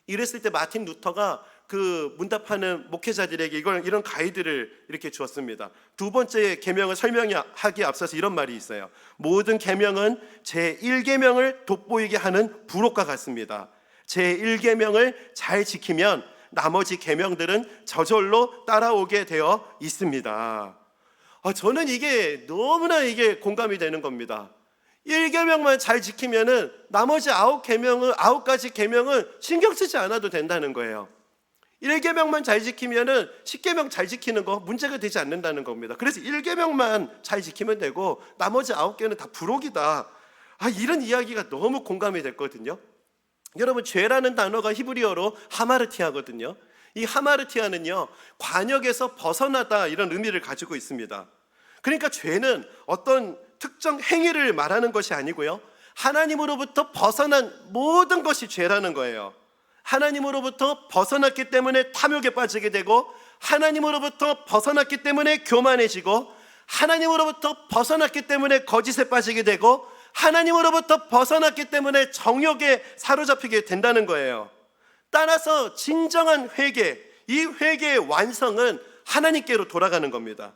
[SPEAKER 1] 이랬을 때 마틴 루터가 그 문답하는 목회자들에게 이런 가이드를 이렇게 주었습니다. 두 번째 계명을 설명하기에 앞서서 이런 말이 있어요. 모든 계명은 제1계명을 돋보이게 하는 부록과 같습니다. 제1계명을 잘 지키면 나머지 계명들은 저절로 따라오게 되어 있습니다. 저는 이게 너무나 공감이 되는 겁니다. 1계명만 잘 지키면은 나머지 9가지 계명은 신경 쓰지 않아도 된다는 거예요. 1계명만 잘 지키면은 10계명 잘 지키는 거 문제가 되지 않는다는 겁니다. 그래서 1계명만 잘 지키면 되고 나머지 9개는 다 부록이다. 이런 이야기가 너무 공감이 됐거든요. 여러분, 죄라는 단어가 히브리어로 하마르티아거든요. 이 하마르티아는요, 관역에서 벗어나다 이런 의미를 가지고 있습니다. 그러니까 죄는 어떤 특정 행위를 말하는 것이 아니고요, 하나님으로부터 벗어난 모든 것이 죄라는 거예요. 하나님으로부터 벗어났기 때문에 탐욕에 빠지게 되고, 하나님으로부터 벗어났기 때문에 교만해지고, 하나님으로부터 벗어났기 때문에 거짓에 빠지게 되고, 하나님으로부터 벗어났기 때문에 정욕에 사로잡히게 된다는 거예요. 따라서 진정한 회개, 이 회개의 완성은 하나님께로 돌아가는 겁니다.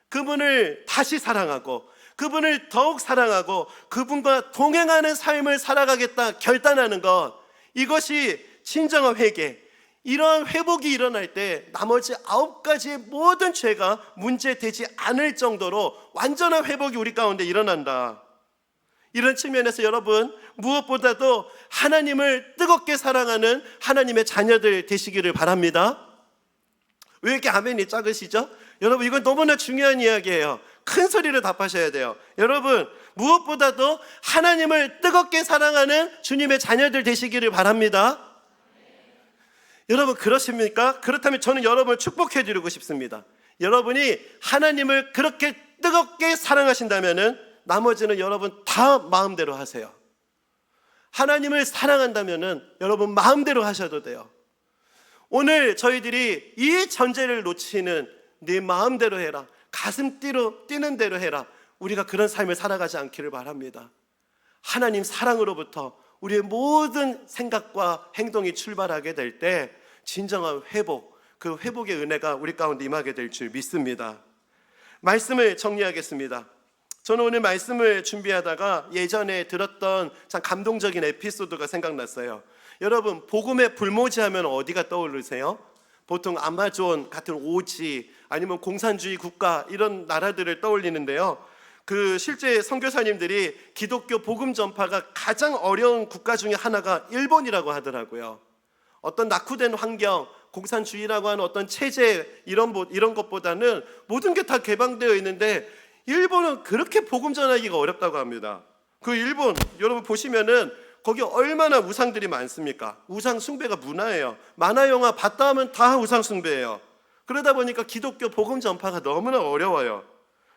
[SPEAKER 1] 그분을 다시 사랑하고, 그분을 더욱 사랑하고, 그분과 동행하는 삶을 살아가겠다 결단하는 것, 이것이 진정한 회개. 이러한 회복이 일어날 때 나머지 9가지의 모든 죄가 문제되지 않을 정도로 완전한 회복이 우리 가운데 일어난다. 이런 측면에서 여러분, 무엇보다도 하나님을 뜨겁게 사랑하는 하나님의 자녀들 되시기를 바랍니다. 왜 이렇게 아멘이 작으시죠? 여러분, 이건 너무나 중요한 이야기예요. 큰 소리로 답하셔야 돼요. 여러분, 무엇보다도 하나님을 뜨겁게 사랑하는 주님의 자녀들 되시기를 바랍니다. 여러분, 그러십니까? 그렇다면 저는 여러분을 축복해 드리고 싶습니다. 여러분이 하나님을 그렇게 뜨겁게 사랑하신다면은 나머지는 여러분 다 마음대로 하세요. 하나님을 사랑한다면은 여러분 마음대로 하셔도 돼요. 오늘 저희들이 이 전제를 놓치는 네 마음대로 해라, 가슴 뛰는 대로 해라, 우리가 그런 삶을 살아가지 않기를 바랍니다. 하나님 사랑으로부터 우리의 모든 생각과 행동이 출발하게 될 때 진정한 회복, 그 회복의 은혜가 우리 가운데 임하게 될 줄 믿습니다. 말씀을 정리하겠습니다. 저는 오늘 말씀을 준비하다가 예전에 들었던 참 감동적인 에피소드가 생각났어요. 여러분, 복음의 불모지 하면 어디가 떠오르세요? 보통 아마존 같은 오지, 아니면 공산주의 국가, 이런 나라들을 떠올리는데요, 실제 선교사님들이 기독교 복음 전파가 가장 어려운 국가 중에 하나가 일본이라고 하더라고요. 어떤 낙후된 환경, 공산주의라고 하는 어떤 체제, 이런 것보다는 모든 게 다 개방되어 있는데 일본은 그렇게 복음 전하기가 어렵다고 합니다. 그 일본, 여러분 보시면은 거기 얼마나 우상들이 많습니까? 우상 숭배가 문화예요. 만화 영화 봤다 하면 다 우상 숭배예요. 그러다 보니까 기독교 복음 전파가 너무나 어려워요.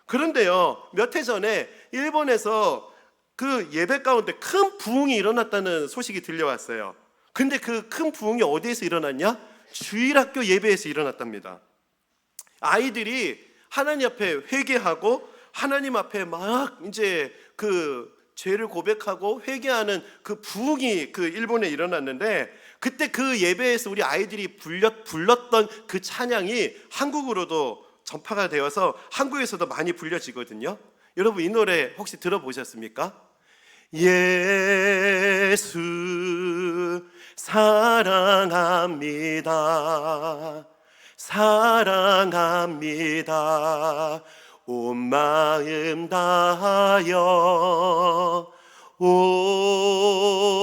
[SPEAKER 1] 그런데요, 몇 해 전에 일본에서 그 예배 가운데 큰 부흥이 일어났다는 소식이 들려왔어요. 근데 그 큰 부흥이 어디에서 일어났냐? 주일학교 예배에서 일어났답니다. 아이들이 하나님 앞에 회개하고 하나님 앞에 막 이제 그 죄를 고백하고 회개하는 그 부흥이 그 일본에 일어났는데, 그때 그 예배에서 우리 아이들이 불렀던 그 찬양이 한국으로도 전파가 되어서 한국에서도 많이 불려지거든요. 여러분, 이 노래 혹시 들어보셨습니까? 예수 사랑합니다. 사랑합니다. 온 마음 다하여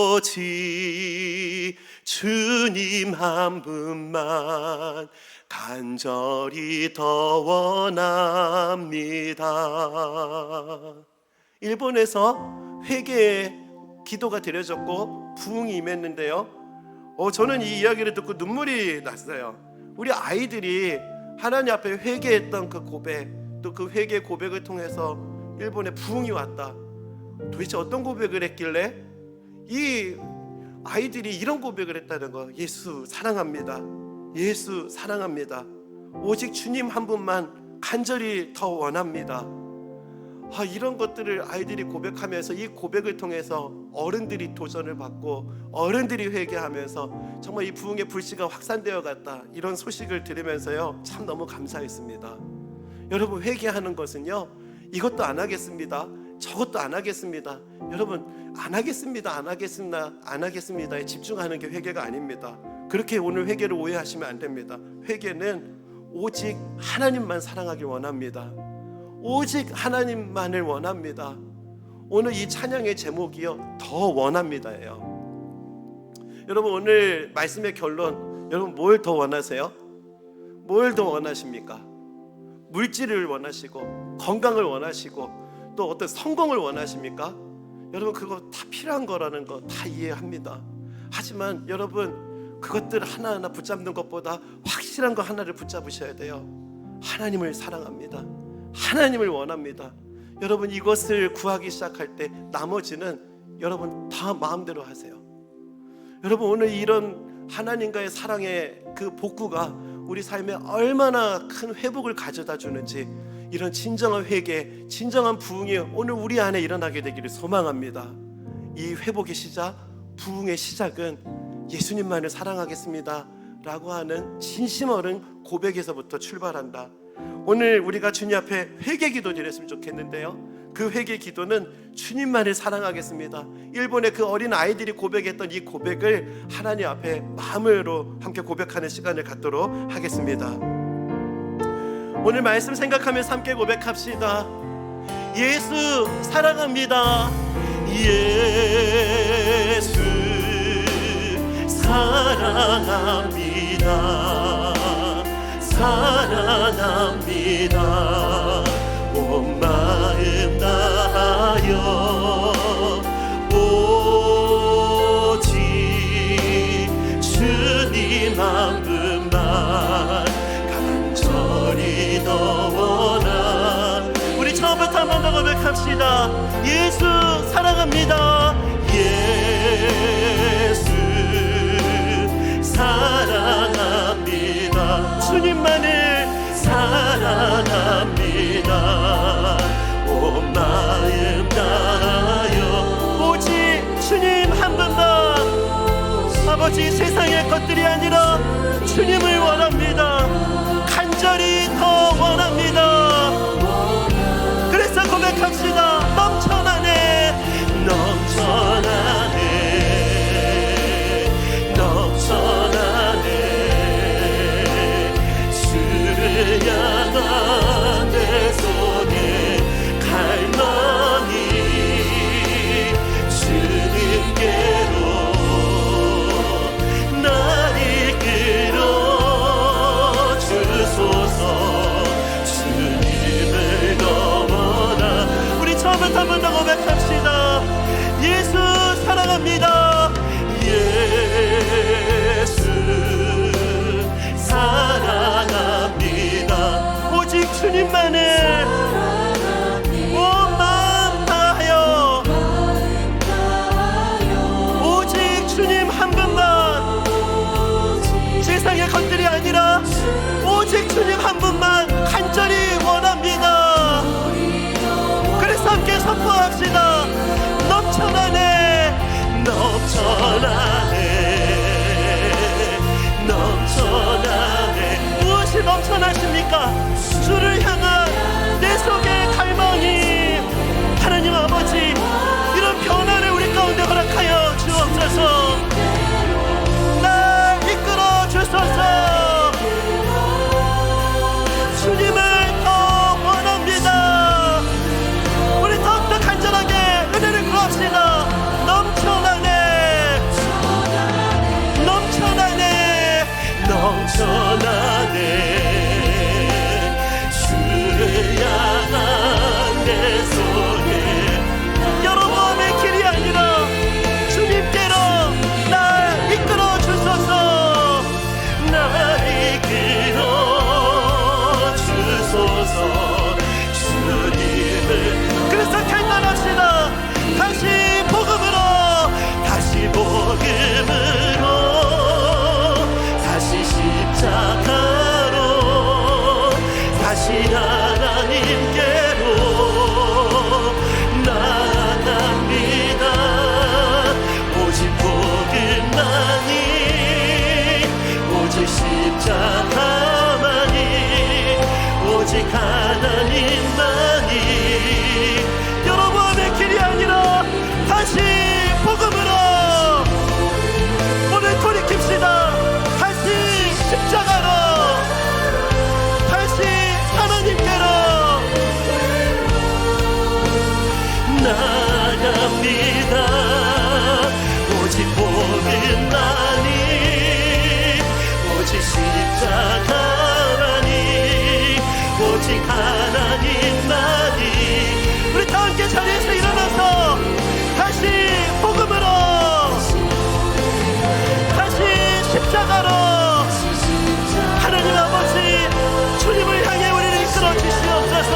[SPEAKER 1] 오직 주님 한 분만 간절히 더 원합니다. 일본에서 회개의 기도가 드려졌고 부흥이 임했는데요, 저는 이 이야기를 듣고 눈물이 났어요. 우리 아이들이 하나님 앞에 회개했던 그 고백, 또 그 회개 고백을 통해서 일본에 부흥이 왔다. 도대체 어떤 고백을 했길래 이 아이들이 이런 고백을 했다는 거. 예수 사랑합니다. 예수 사랑합니다. 오직 주님 한 분만 간절히 더 원합니다. 이런 것들을 아이들이 고백하면서 이 고백을 통해서 어른들이 도전을 받고 어른들이 회개하면서 정말 이 부흥의 불씨가 확산되어 갔다, 이런 소식을 들으면서요 참 너무 감사했습니다. 여러분, 회개하는 것은요 이것도 안 하겠습니다, 저것도 안 하겠습니다, 여러분 안 하겠습니다에 집중하는 게 회개가 아닙니다. 그렇게 오늘 회개를 오해하시면 안 됩니다. 회개는 오직 하나님만 사랑하길 원합니다. 오직 하나님만을 원합니다. 오늘 이 찬양의 제목이요 더 원합니다예요. 여러분, 오늘 말씀의 결론, 여러분 뭘 더 원하세요? 뭘 더 원하십니까? 물질을 원하시고 건강을 원하시고 또 어떤 성공을 원하십니까? 여러분, 그거 다 필요한 거라는 거 다 이해합니다. 하지만 여러분, 그것들 하나하나 붙잡는 것보다 확실한 거 하나를 붙잡으셔야 돼요. 하나님을 사랑합니다. 하나님을 원합니다. 여러분, 이것을 구하기 시작할 때 나머지는 여러분 다 마음대로 하세요. 여러분, 오늘 이런 하나님과의 사랑의 그 복구가 우리 삶에 얼마나 큰 회복을 가져다 주는지, 이런 진정한 회개, 진정한 부흥이 오늘 우리 안에 일어나게 되기를 소망합니다. 이 회복의 시작, 부흥의 시작은 예수님만을 사랑하겠습니다 라고 하는 진심 어린 고백에서부터 출발한다. 오늘 우리가 주님 앞에 회개 기도 드렸으면 좋겠는데요, 그 회개 기도는 주님만을 사랑하겠습니다, 일본의 그 어린 아이들이 고백했던 이 고백을 하나님 앞에 마음으로 함께 고백하는 시간을 갖도록 하겠습니다. 오늘 말씀 생각하면서 함께 고백합시다. 예수 사랑합니다. 예수 사랑합니다. 사랑합니다. 온 마음 다하여 오직 주님 한 분만 간절히 더 원하. 우리 처음부터 한 번 더 고백합시다. 예수 사랑합니다. 예수 사랑합니다. 주님만을 사랑합니다. 온 마음 다하여 오직 주님 한 분만. 아버지, 세상의 것들이 아니라 주님을 원합니다. 간절히 더 원합니다. 그래서 고백합시다. 넘쳐나네, 넘쳐나네, 넘쳐나네. 주를 향한 내 손에 갈망이 주님께로 날 이끌어 주소서. 주님을 더 원하. 우리 처음부터 한 번 더 고백합시다. 예수 사랑합니다. 예수 사랑합니다. 오직 주님만을 온 마음 다하여 오직 주님 한 분만. 세상의 것들이 아니라 오직 주님 한 분만 간절히 원합니다. 그래서 함께 선포합시다. 넘쳐나네, 넘쳐나네, 넘쳐나네. 무엇이 넘쳐나십니까? 주를 향한 내 속의 갈망이. 하나님 아버지, 이런 변화를 우리 가운데 허락하여 주옵소서. 날 이끌어 주소서. 주님을 더 원합니다. 우리 더욱더 간절하게 은혜를 구합시다. 넘쳐나네, 넘쳐나네, 넘쳐나네. 주를 향한 내 손에. 여러분의 길이 아니라 주님께로 날 이끌어 주소서. 날 이끌어 주소서. 주님을. 그래서 결단합시다. 다시 복음으로, 다시 복음으로, 다시 십자가로, 다시 하나님께로 하나님만이 여러분의 길이 아니라 다시 복음으로 오늘 돌이킵시다. 다시 십자가로, 다시 하나님께로 나갑니다. 오직 복음만이, 오직 십자가만이, 오직 하나님만이. 우리 다 함께 자리에서 일어나서 다시 복음으로, 다시 십자가로 하나님 아버지 주님을 향해 우리를 이끌어 주시옵소서.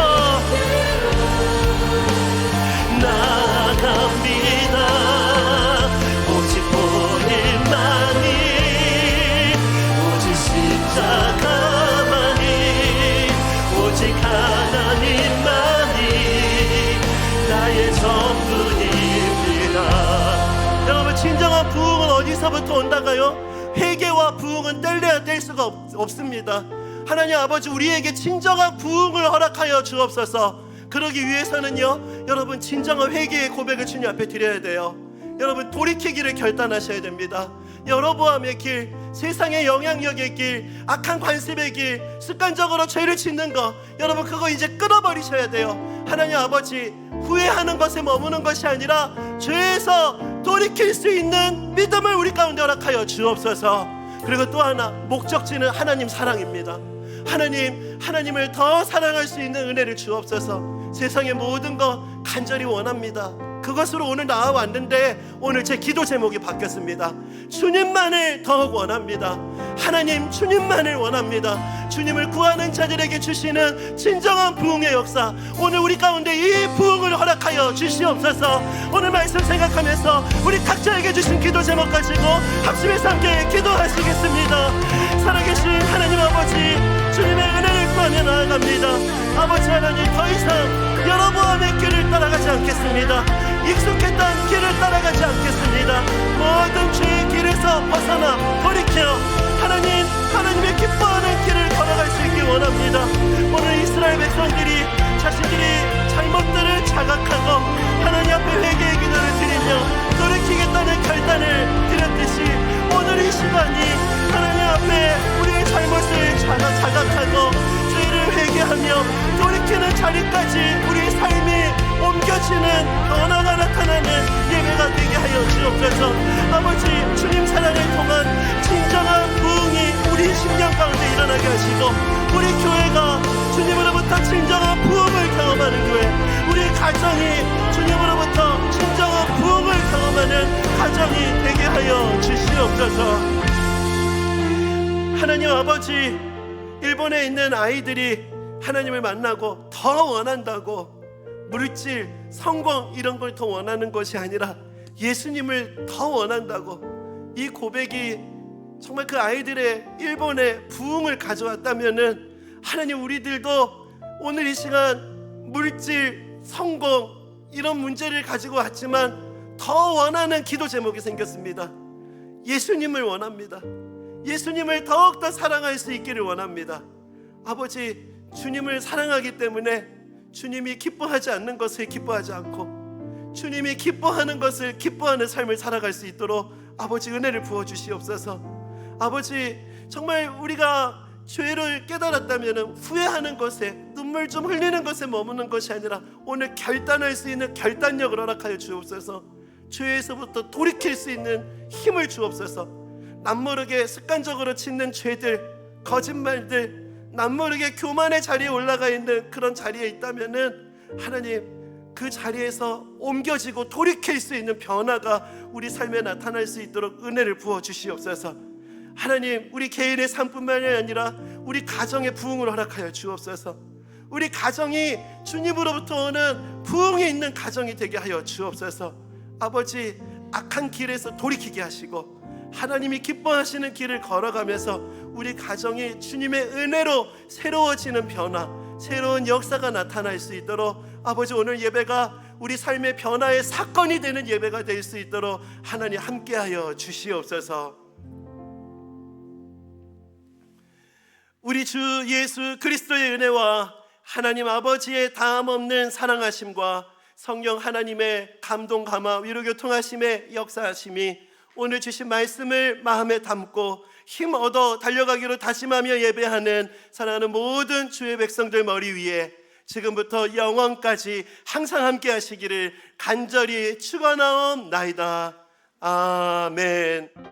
[SPEAKER 1] 나갑니다. 오직 복음만이, 오직 십자가만이, 오직 하나님만이 나의 전부입니다. 여러분, 진정한 부흥은 어디서부터 온다가요? 회개와 부흥은 뗄래야 뗄 수가 없습니다. 하나님 아버지, 우리에게 진정한 부흥을 허락하여 주옵소서. 그러기 위해서는요, 여러분, 진정한 회개의 고백을 주님 앞에 드려야 돼요. 여러분, 돌이키기를 결단하셔야 됩니다. 여로보암의 길, 세상의 영향력의 길, 악한 관습의 길, 습관적으로 죄를 짓는 거, 여러분, 그거 이제 끊어버리셔야 돼요. 하나님 아버지, 후회하는 것에 머무는 것이 아니라 죄에서 돌이킬 수 있는 믿음을 우리 가운데 허락하여 주옵소서. 그리고 또 하나, 목적지는 하나님 사랑입니다. 하나님을 더 사랑할 수 있는 은혜를 주옵소서. 세상의 모든 것 간절히 원합니다. 그것으로 오늘 나와왔는데 오늘 제 기도 제목이 바뀌었습니다. 주님만을 더욱 원합니다. 하나님, 주님만을 원합니다. 주님을 구하는 자들에게 주시는 진정한 부흥의 역사, 오늘 우리 가운데 이 부흥을 허락하여 주시옵소서. 오늘 말씀 생각하면서 우리 각자에게 주신 기도 제목 가지고 합심해서 함께 기도하시겠습니다. 살아계신 하나님 아버지, 주님의 은혜를 구하며 나아갑니다. 아버지 하나님, 더 이상 여로보암의 길을 따라가지 않겠습니다. 익숙했던 길을 따라가지 않겠습니다. 모든 죄의 길에서 벗어나 돌이켜 하나님의 기뻐하는 길을 걸어갈 수 있길 원합니다. 오늘 이스라엘 백성들이 자신들이 잘못들을 자각하고 하나님 앞에 회개의 기도를 드리며 돌이키겠다는 결단을 드렸듯이 오늘 이 시간이 하나님 앞에 우리의 잘못을 자각하고 죄를 회개하며 돌이키는 자리까지 우리의 삶이 옮겨지는 변화가 나타나는 예배가 되게 하여 주옵소서. 아버지, 주님 사랑을 통한 진정한 부흥이 우리 심령 가운데 일어나게 하시고 우리 교회가 주님으로부터 진정한 부흥을 경험하는 교회, 우리 가정이 주님으로부터 진정한 부흥을 경험하는 가정이 되게 하여 주시옵소서. 하나님 아버지, 일본에 있는 아이들이 하나님을 만나고 더 원한다고 물질, 성공 이런 걸 더 원하는 것이 아니라 예수님을 더 원한다고, 이 고백이 정말 그 아이들의 일본의 부흥을 가져왔다면은 하나님, 우리들도 오늘 이 시간 물질, 성공 이런 문제를 가지고 왔지만 더 원하는 기도 제목이 생겼습니다. 예수님을 원합니다. 예수님을 더욱더 사랑할 수 있기를 원합니다. 아버지, 주님을 사랑하기 때문에 주님이 기뻐하지 않는 것을 기뻐하지 않고 주님이 기뻐하는 것을 기뻐하는 삶을 살아갈 수 있도록 아버지 은혜를 부어주시옵소서. 아버지, 정말 우리가 죄를 깨달았다면 후회하는 것에, 눈물 좀 흘리는 것에 머무는 것이 아니라 오늘 결단할 수 있는 결단력을 허락하여 주옵소서. 죄에서부터 돌이킬 수 있는 힘을 주옵소서. 남모르게 습관적으로 짓는 죄들, 거짓말들, 남모르게 교만의 자리에 올라가 있는 그런 자리에 있다면은 하나님, 그 자리에서 옮겨지고 돌이킬 수 있는 변화가 우리 삶에 나타날 수 있도록 은혜를 부어 주시옵소서. 하나님, 우리 개인의 삶뿐만이 아니라 우리 가정의 부흥을 허락하여 주옵소서. 우리 가정이 주님으로부터 오는 부흥이 있는 가정이 되게 하여 주옵소서. 아버지, 악한 길에서 돌이키게 하시고 하나님이 기뻐하시는 길을 걸어가면서 우리 가정이 주님의 은혜로 새로워지는 변화, 새로운 역사가 나타날 수 있도록 아버지, 오늘 예배가 우리 삶의 변화의 사건이 되는 예배가 될 수 있도록 하나님 함께하여 주시옵소서. 우리 주 예수 그리스도의 은혜와 하나님 아버지의 다함 없는 사랑하심과 성령 하나님의 감동, 감화, 위로, 교통하심의 역사하심이 오늘 주신 말씀을 마음에 담고 힘 얻어 달려가기로 다짐하며 예배하는 사랑하는 모든 주의 백성들 머리 위에 지금부터 영원까지 항상 함께 하시기를 간절히 축원하옵나이다. 아멘.